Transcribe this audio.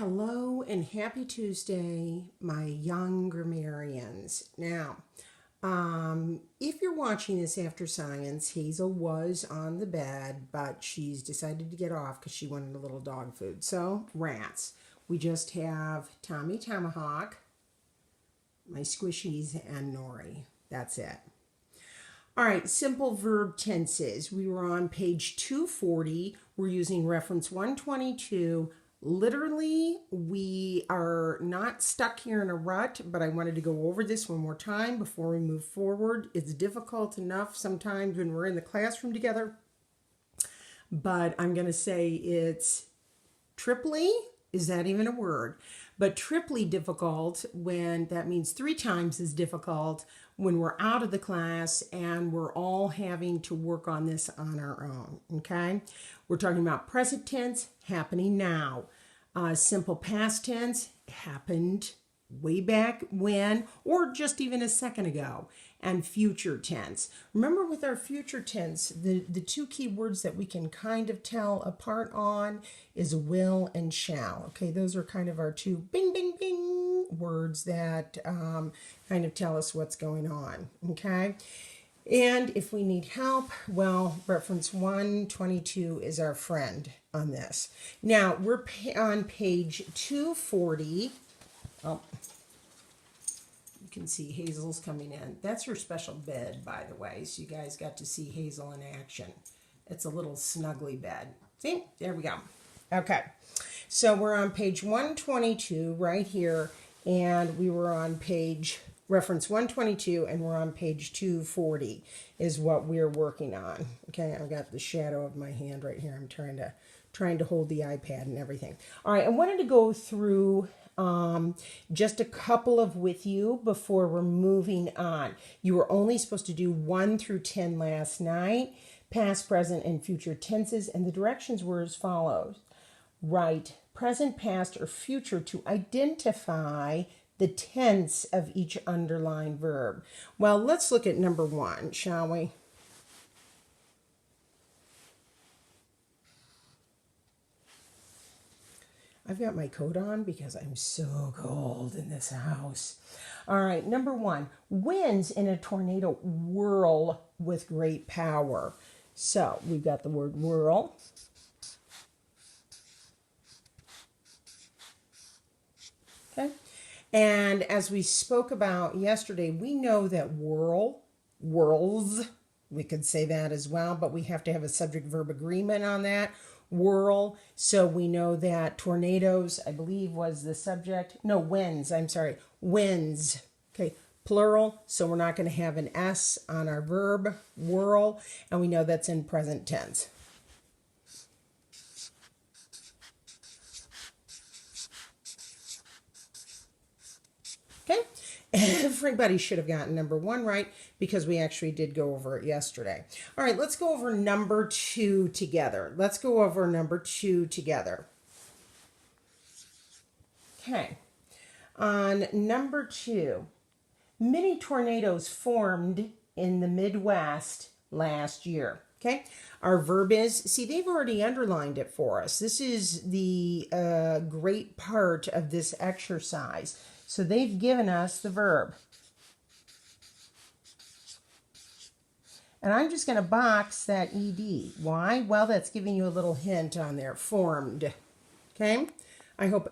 Hello and happy Tuesday, my young grammarians. Now, if you're watching this after science, Hazel was on the bed, but she's decided to get off because she wanted a little dog food. So, rats. We just have Tommy Tomahawk, my squishies, and Nori. That's it. All right, simple verb tenses. We were on page 240. We're using reference 122. Literally, we are not stuck here in a rut, but I wanted to go over this one more time before we move forward. It's difficult enough sometimes when we're in the classroom together, but I'm going to say it's triply. Is that even a word? But triply difficult when that means 3 times as difficult when we're out of the class and we're all having to work on this on our own. Okay? We're talking about present tense, happening now. Simple past tense, happened way back when, or just even a second ago. And future tense. Remember, with our future tense, the 2 key words that we can kind of tell apart on is will and shall. Okay, those are kind of our 2 bing, bing, bing words that kind of tell us what's going on. Okay, and if we need help, well, reference 122 is our friend on this. Now, we're on page 240. Oh, you can see Hazel's coming in. That's her special bed, by the way, so you guys got to see Hazel in action. It's a little snuggly bed. See? There we go. Okay. So we're on page 122 right here, and we were on page reference 122, and we're on page 240 is what we're working on. Okay, I've got the shadow of my hand right here. I'm trying to hold the iPad and everything. All right, I wanted to go through just a couple of with you before we're moving on. You were only supposed to do 1 through 10 last night, past, present, and future tenses, and the directions were as follows. Write present, past, or future to identify the tense of each underlined verb. Well, let's look at number 1, shall we? I've got my coat on because I'm so cold in this house. All right, number 1, winds in a tornado whirl with great power. So we've got the word whirl. Okay. And as we spoke about yesterday, we know that whirls, we could say that as well, but we have to have a subject-verb agreement on that. Whirl. So we know that tornadoes, I believe, was the subject. No, winds. I'm sorry. Winds. Okay. Plural. So we're not going to have an S on our verb, whirl. And we know that's in present tense. Okay. Everybody should have gotten number 1 right because we actually did go over it yesterday. All right, let's go over number 2 together. Let's go over number 2 together. Okay. On number 2, many tornadoes formed in the Midwest last year. Okay, our verb is, see, they've already underlined it for us. This is the great part of this exercise. So they've given us the verb. And I'm just going to box that ed. Why? Well, that's giving you a little hint on there. Formed. Okay? I hope